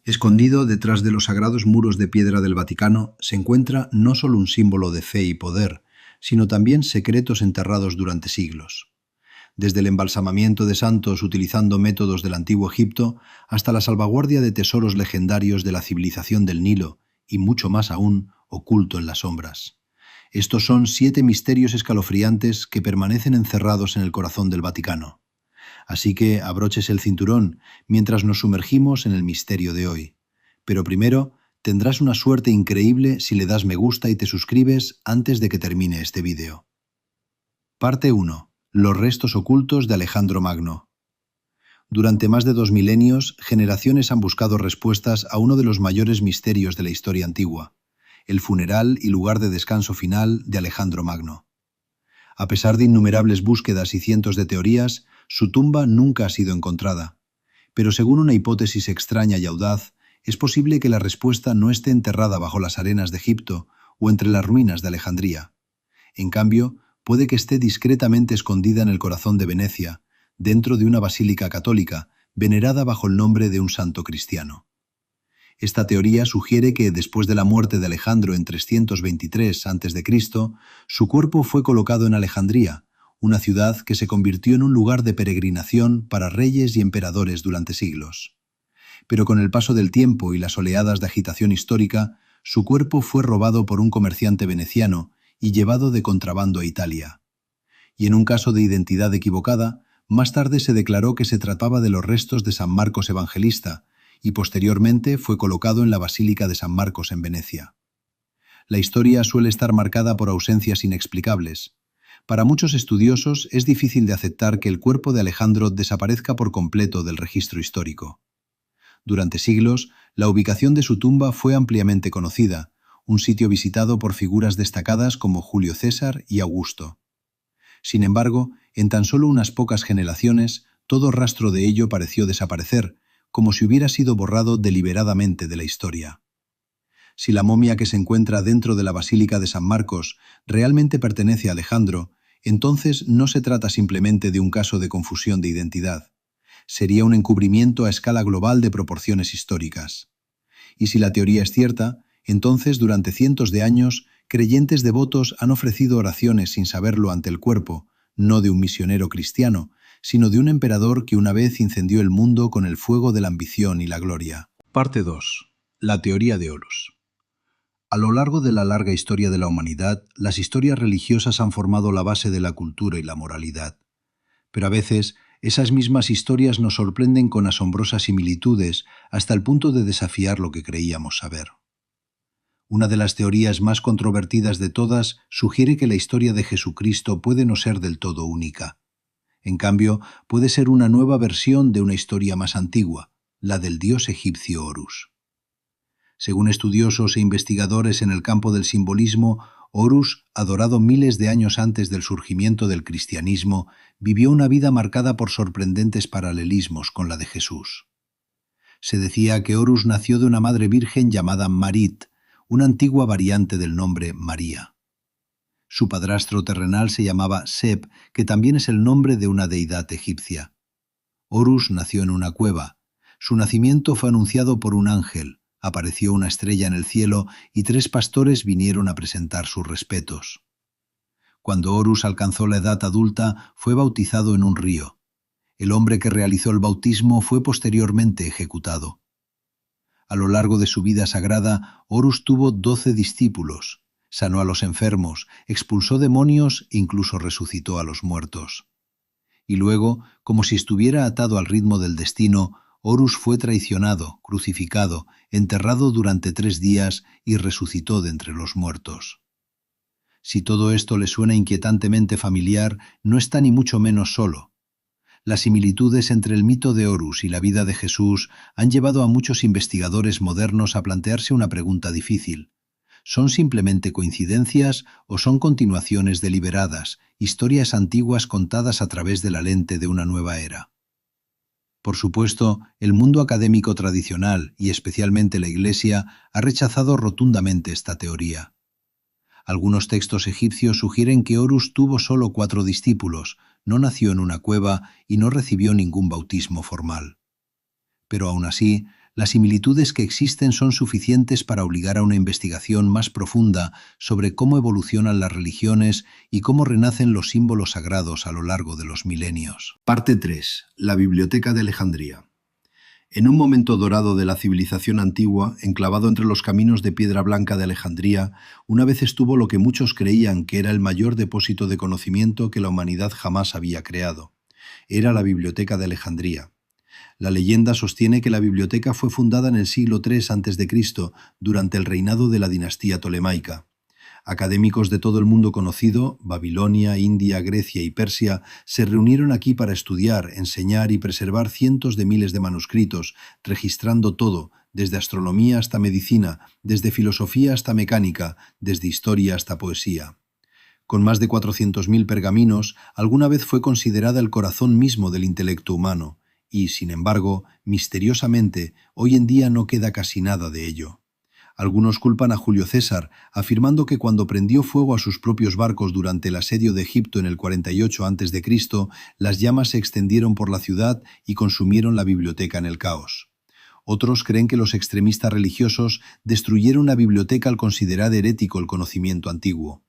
Escondido detrás de los sagrados muros de piedra del Vaticano se encuentra no solo un símbolo de fe y poder, sino también secretos enterrados durante siglos. Desde el embalsamamiento de santos utilizando métodos del antiguo Egipto hasta la salvaguardia de tesoros legendarios de la civilización del Nilo y mucho más aún oculto en las sombras. Estos son 7 misterios escalofriantes que permanecen encerrados en el corazón del Vaticano. Así que abroches el cinturón mientras nos sumergimos en el misterio de hoy. Pero primero, tendrás una suerte increíble si le das me gusta y te suscribes antes de que termine este vídeo. Parte 1. Los restos ocultos de Alejandro Magno. Durante más de 2 milenios, generaciones han buscado respuestas a uno de los mayores misterios de la historia antigua, el funeral y lugar de descanso final de Alejandro Magno. A pesar de innumerables búsquedas y cientos de teorías, su tumba nunca ha sido encontrada. Pero según una hipótesis extraña y audaz, es posible que la respuesta no esté enterrada bajo las arenas de Egipto o entre las ruinas de Alejandría. En cambio, puede que esté discretamente escondida en el corazón de Venecia, dentro de una basílica católica, venerada bajo el nombre de un santo cristiano. Esta teoría sugiere que, después de la muerte de Alejandro en 323 a.C., su cuerpo fue colocado en Alejandría, una ciudad que se convirtió en un lugar de peregrinación para reyes y emperadores durante siglos. Pero con el paso del tiempo y las oleadas de agitación histórica, su cuerpo fue robado por un comerciante veneciano y llevado de contrabando a Italia. Y en un caso de identidad equivocada, más tarde se declaró que se trataba de los restos de San Marcos Evangelista, y posteriormente fue colocado en la Basílica de San Marcos en Venecia. La historia suele estar marcada por ausencias inexplicables. Para muchos estudiosos es difícil de aceptar que el cuerpo de Alejandro desaparezca por completo del registro histórico. Durante siglos, la ubicación de su tumba fue ampliamente conocida, un sitio visitado por figuras destacadas como Julio César y Augusto. Sin embargo, en tan solo unas pocas generaciones, todo rastro de ello pareció desaparecer, como si hubiera sido borrado deliberadamente de la historia. Si la momia que se encuentra dentro de la Basílica de San Marcos realmente pertenece a Alejandro, entonces no se trata simplemente de un caso de confusión de identidad. Sería un encubrimiento a escala global de proporciones históricas. Y si la teoría es cierta, entonces durante cientos de años, creyentes devotos han ofrecido oraciones sin saberlo ante el cuerpo, no de un misionero cristiano, sino de un emperador que una vez incendió el mundo con el fuego de la ambición y la gloria. Parte 2. La teoría de Horus. A lo largo de la larga historia de la humanidad, las historias religiosas han formado la base de la cultura y la moralidad. Pero a veces, esas mismas historias nos sorprenden con asombrosas similitudes hasta el punto de desafiar lo que creíamos saber. Una de las teorías más controvertidas de todas sugiere que la historia de Jesucristo puede no ser del todo única. En cambio, puede ser una nueva versión de una historia más antigua, la del dios egipcio Horus. Según estudiosos e investigadores en el campo del simbolismo, Horus, adorado miles de años antes del surgimiento del cristianismo, vivió una vida marcada por sorprendentes paralelismos con la de Jesús. Se decía que Horus nació de una madre virgen llamada Marit, una antigua variante del nombre María. Su padrastro terrenal se llamaba Seb, que también es el nombre de una deidad egipcia. Horus nació en una cueva. Su nacimiento fue anunciado por un ángel. Apareció una estrella en el cielo y 3 pastores vinieron a presentar sus respetos. Cuando Horus alcanzó la edad adulta, fue bautizado en un río. El hombre que realizó el bautismo fue posteriormente ejecutado. A lo largo de su vida sagrada, Horus tuvo 12 discípulos. Sanó a los enfermos, expulsó demonios e incluso resucitó a los muertos. Y luego, como si estuviera atado al ritmo del destino, Horus fue traicionado, crucificado, enterrado durante 3 días y resucitó de entre los muertos. Si todo esto le suena inquietantemente familiar, no está ni mucho menos solo. Las similitudes entre el mito de Horus y la vida de Jesús han llevado a muchos investigadores modernos a plantearse una pregunta difícil. ¿Son simplemente coincidencias o son continuaciones deliberadas, historias antiguas contadas a través de la lente de una nueva era? Por supuesto, el mundo académico tradicional, y especialmente la Iglesia, ha rechazado rotundamente esta teoría. Algunos textos egipcios sugieren que Horus tuvo solo 4 discípulos, no nació en una cueva y no recibió ningún bautismo formal. Pero aún así, Las similitudes que existen son suficientes para obligar a una investigación más profunda sobre cómo evolucionan las religiones y cómo renacen los símbolos sagrados a lo largo de los milenios. Parte 3. La Biblioteca de Alejandría. En un momento dorado de la civilización antigua, enclavado entre los caminos de piedra blanca de Alejandría, una vez estuvo lo que muchos creían que era el mayor depósito de conocimiento que la humanidad jamás había creado. Era la Biblioteca de Alejandría. La leyenda sostiene que la biblioteca fue fundada en el siglo III a.C., durante el reinado de la dinastía tolemaica. Académicos de todo el mundo conocido, Babilonia, India, Grecia y Persia, se reunieron aquí para estudiar, enseñar y preservar cientos de miles de manuscritos, registrando todo, desde astronomía hasta medicina, desde filosofía hasta mecánica, desde historia hasta poesía. Con más de 400.000 pergaminos, alguna vez fue considerada el corazón mismo del intelecto humano, y, sin embargo, misteriosamente, hoy en día no queda casi nada de ello. Algunos culpan a Julio César, afirmando que cuando prendió fuego a sus propios barcos durante el asedio de Egipto en el 48 a.C., las llamas se extendieron por la ciudad y consumieron la biblioteca en el caos. Otros creen que los extremistas religiosos destruyeron la biblioteca al considerar herético el conocimiento antiguo.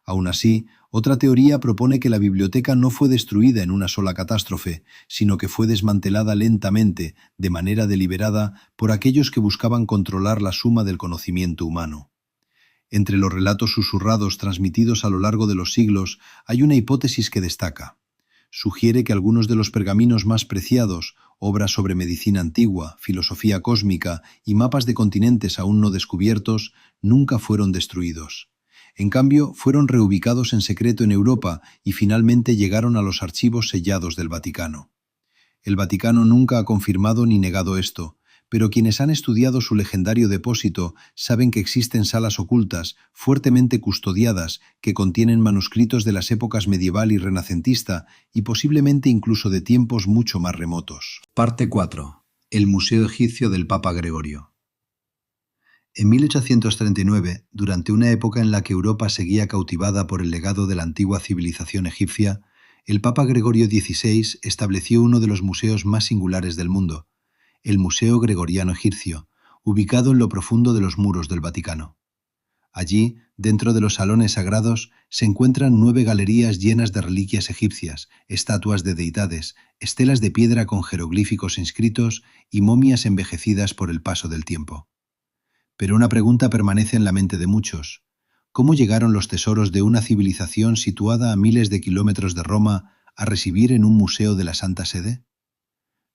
Aún así, otra teoría propone que la biblioteca no fue destruida en una sola catástrofe, sino que fue desmantelada lentamente, de manera deliberada, por aquellos que buscaban controlar la suma del conocimiento humano. Entre los relatos susurrados transmitidos a lo largo de los siglos, hay una hipótesis que destaca. Sugiere que algunos de los pergaminos más preciados, obras sobre medicina antigua, filosofía cósmica y mapas de continentes aún no descubiertos, nunca fueron destruidos. En cambio, fueron reubicados en secreto en Europa y finalmente llegaron a los archivos sellados del Vaticano. El Vaticano nunca ha confirmado ni negado esto, pero quienes han estudiado su legendario depósito saben que existen salas ocultas, fuertemente custodiadas, que contienen manuscritos de las épocas medieval y renacentista y posiblemente incluso de tiempos mucho más remotos. Parte 4. El Museo Egipcio del Papa Gregorio. En 1839, durante una época en la que Europa seguía cautivada por el legado de la antigua civilización egipcia, el Papa Gregorio XVI estableció uno de los museos más singulares del mundo, el Museo Gregoriano Egipcio, ubicado en lo profundo de los muros del Vaticano. Allí, dentro de los salones sagrados, se encuentran 9 galerías llenas de reliquias egipcias, estatuas de deidades, estelas de piedra con jeroglíficos inscritos y momias envejecidas por el paso del tiempo. Pero una pregunta permanece en la mente de muchos. ¿Cómo llegaron los tesoros de una civilización situada a miles de kilómetros de Roma a residir en un museo de la Santa Sede?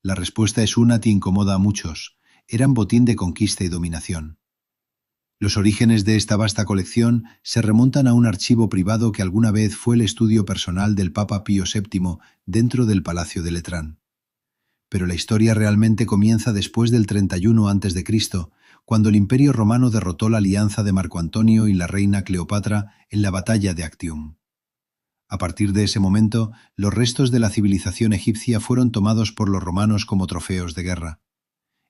La respuesta es una que incomoda a muchos. Eran botín de conquista y dominación. Los orígenes de esta vasta colección se remontan a un archivo privado que alguna vez fue el estudio personal del Papa Pío VII dentro del Palacio de Letrán. Pero la historia realmente comienza después del 31 a.C., cuando el Imperio Romano derrotó la alianza de Marco Antonio y la reina Cleopatra en la batalla de Actium. A partir de ese momento, los restos de la civilización egipcia fueron tomados por los romanos como trofeos de guerra.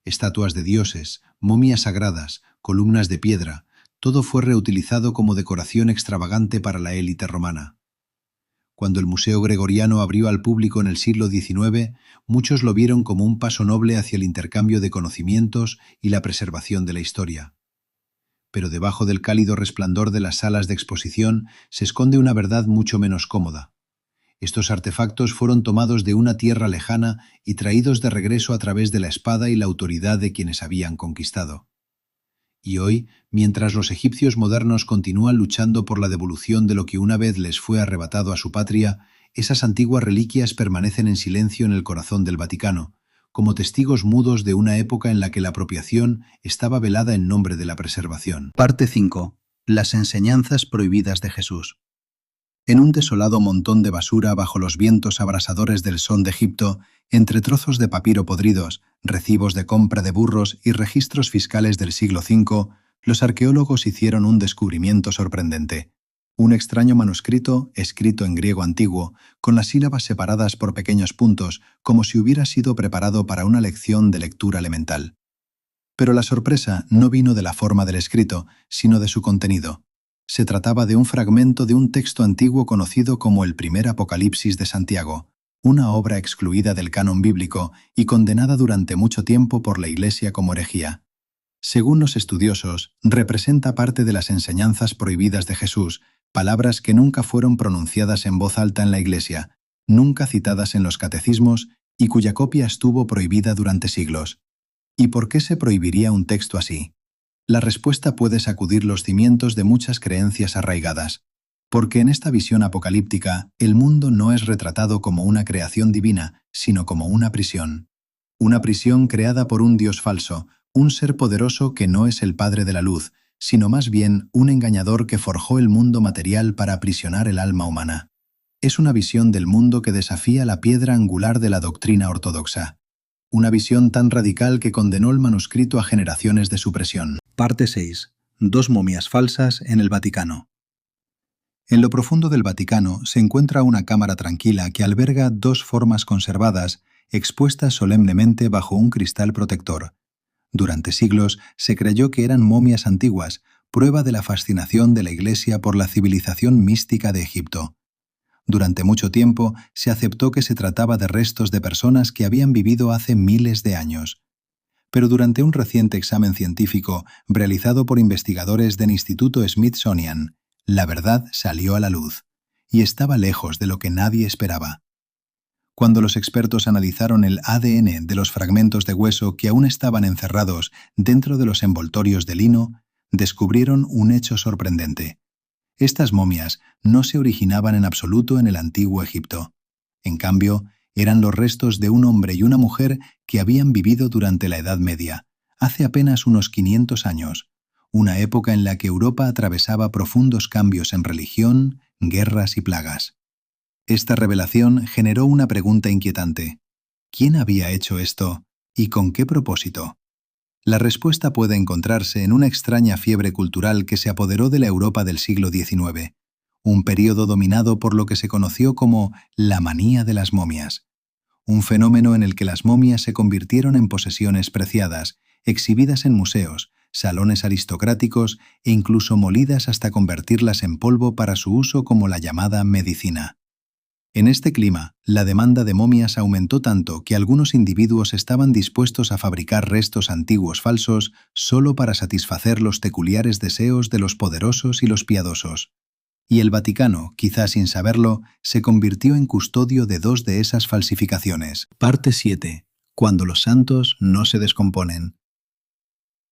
Estatuas de dioses, momias sagradas, columnas de piedra, todo fue reutilizado como decoración extravagante para la élite romana. Cuando el Museo Gregoriano abrió al público en el siglo XIX, muchos lo vieron como un paso noble hacia el intercambio de conocimientos y la preservación de la historia. Pero debajo del cálido resplandor de las salas de exposición se esconde una verdad mucho menos cómoda. Estos artefactos fueron tomados de una tierra lejana y traídos de regreso a través de la espada y la autoridad de quienes habían conquistado. Y hoy, mientras los egipcios modernos continúan luchando por la devolución de lo que una vez les fue arrebatado a su patria, esas antiguas reliquias permanecen en silencio en el corazón del Vaticano, como testigos mudos de una época en la que la apropiación estaba velada en nombre de la preservación. Parte 5. Las enseñanzas prohibidas de Jesús. En un desolado montón de basura bajo los vientos abrasadores del Son de Egipto, entre trozos de papiro podridos, recibos de compra de burros y registros fiscales del siglo V, los arqueólogos hicieron un descubrimiento sorprendente. Un extraño manuscrito, escrito en griego antiguo, con las sílabas separadas por pequeños puntos, como si hubiera sido preparado para una lección de lectura elemental. Pero la sorpresa no vino de la forma del escrito, sino de su contenido. Se trataba de un fragmento de un texto antiguo conocido como el primer Apocalipsis de Santiago, una obra excluida del canon bíblico y condenada durante mucho tiempo por la Iglesia como herejía. Según los estudiosos, representa parte de las enseñanzas prohibidas de Jesús, palabras que nunca fueron pronunciadas en voz alta en la Iglesia, nunca citadas en los catecismos y cuya copia estuvo prohibida durante siglos. ¿Y por qué se prohibiría un texto así? La respuesta puede sacudir los cimientos de muchas creencias arraigadas. Porque en esta visión apocalíptica, el mundo no es retratado como una creación divina, sino como una prisión. Una prisión creada por un Dios falso, un ser poderoso que no es el Padre de la Luz, sino más bien un engañador que forjó el mundo material para aprisionar el alma humana. Es una visión del mundo que desafía la piedra angular de la doctrina ortodoxa. Una visión tan radical que condenó el manuscrito a generaciones de supresión. Parte 6. Dos momias falsas en el Vaticano. En lo profundo del Vaticano se encuentra una cámara tranquila que alberga dos formas conservadas, expuestas solemnemente bajo un cristal protector. Durante siglos se creyó que eran momias antiguas, prueba de la fascinación de la Iglesia por la civilización mística de Egipto. Durante mucho tiempo se aceptó que se trataba de restos de personas que habían vivido hace miles de años. Pero durante un reciente examen científico realizado por investigadores del Instituto Smithsonian, la verdad salió a la luz, y estaba lejos de lo que nadie esperaba. Cuando los expertos analizaron el ADN de los fragmentos de hueso que aún estaban encerrados dentro de los envoltorios de lino, descubrieron un hecho sorprendente. Estas momias no se originaban en absoluto en el antiguo Egipto. En cambio, eran los restos de un hombre y una mujer que habían vivido durante la Edad Media, hace apenas unos 500 años, una época en la que Europa atravesaba profundos cambios en religión, guerras y plagas. Esta revelación generó una pregunta inquietante. ¿Quién había hecho esto y con qué propósito? La respuesta puede encontrarse en una extraña fiebre cultural que se apoderó de la Europa del siglo XIX, un período dominado por lo que se conoció como la manía de las momias, un fenómeno en el que las momias se convirtieron en posesiones preciadas, exhibidas en museos, salones aristocráticos e incluso molidas hasta convertirlas en polvo para su uso como la llamada medicina. En este clima, la demanda de momias aumentó tanto que algunos individuos estaban dispuestos a fabricar restos antiguos falsos solo para satisfacer los peculiares deseos de los poderosos y los piadosos. Y el Vaticano, quizás sin saberlo, se convirtió en custodio de dos de esas falsificaciones. Parte 7. Cuando los santos no se descomponen.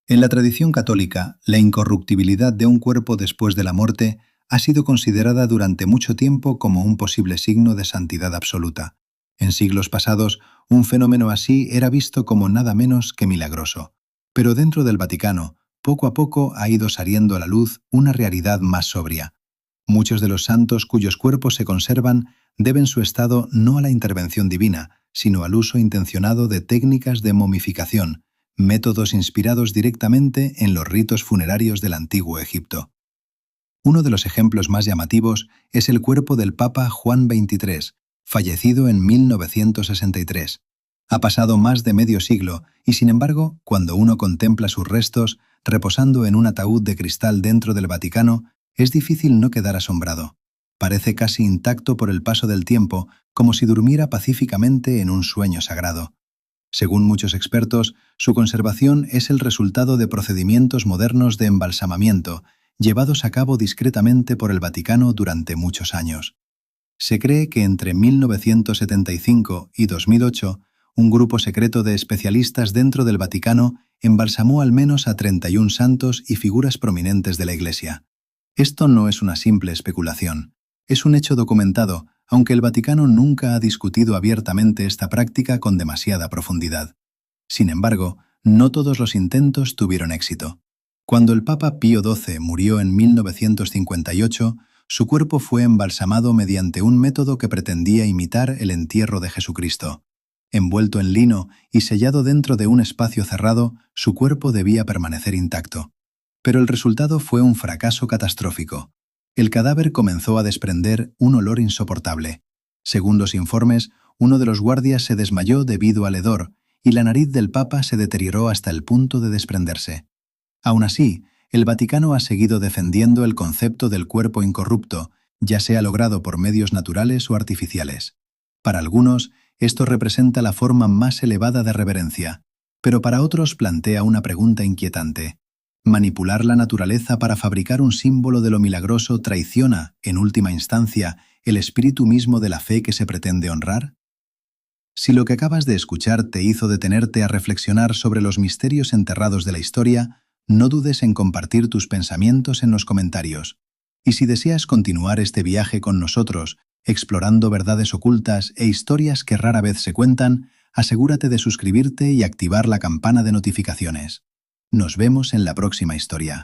En la tradición católica, la incorruptibilidad de un cuerpo después de la muerte ha sido considerada durante mucho tiempo como un posible signo de santidad absoluta. En siglos pasados, un fenómeno así era visto como nada menos que milagroso. Pero dentro del Vaticano, poco a poco ha ido saliendo a la luz una realidad más sobria. Muchos de los santos cuyos cuerpos se conservan deben su estado no a la intervención divina, sino al uso intencionado de técnicas de momificación, métodos inspirados directamente en los ritos funerarios del antiguo Egipto. Uno de los ejemplos más llamativos es el cuerpo del Papa Juan XXIII, fallecido en 1963. Ha pasado más de medio siglo y, sin embargo, cuando uno contempla sus restos reposando en un ataúd de cristal dentro del Vaticano, es difícil no quedar asombrado. Parece casi intacto por el paso del tiempo, como si durmiera pacíficamente en un sueño sagrado. Según muchos expertos, su conservación es el resultado de procedimientos modernos de embalsamamiento, llevados a cabo discretamente por el Vaticano durante muchos años. Se cree que entre 1975 y 2008, un grupo secreto de especialistas dentro del Vaticano embalsamó al menos a 31 santos y figuras prominentes de la Iglesia. Esto no es una simple especulación. Es un hecho documentado, aunque el Vaticano nunca ha discutido abiertamente esta práctica con demasiada profundidad. Sin embargo, no todos los intentos tuvieron éxito. Cuando el Papa Pío XII murió en 1958, su cuerpo fue embalsamado mediante un método que pretendía imitar el entierro de Jesucristo. Envuelto en lino y sellado dentro de un espacio cerrado, su cuerpo debía permanecer intacto. Pero el resultado fue un fracaso catastrófico. El cadáver comenzó a desprender un olor insoportable. Según los informes, uno de los guardias se desmayó debido al hedor y la nariz del Papa se deterioró hasta el punto de desprenderse. Aún así, el Vaticano ha seguido defendiendo el concepto del cuerpo incorrupto, ya sea logrado por medios naturales o artificiales. Para algunos, esto representa la forma más elevada de reverencia, pero para otros plantea una pregunta inquietante. ¿Manipular la naturaleza para fabricar un símbolo de lo milagroso traiciona, en última instancia, el espíritu mismo de la fe que se pretende honrar? Si lo que acabas de escuchar te hizo detenerte a reflexionar sobre los misterios enterrados de la historia, no dudes en compartir tus pensamientos en los comentarios. Y si deseas continuar este viaje con nosotros, explorando verdades ocultas e historias que rara vez se cuentan, asegúrate de suscribirte y activar la campana de notificaciones. Nos vemos en la próxima historia.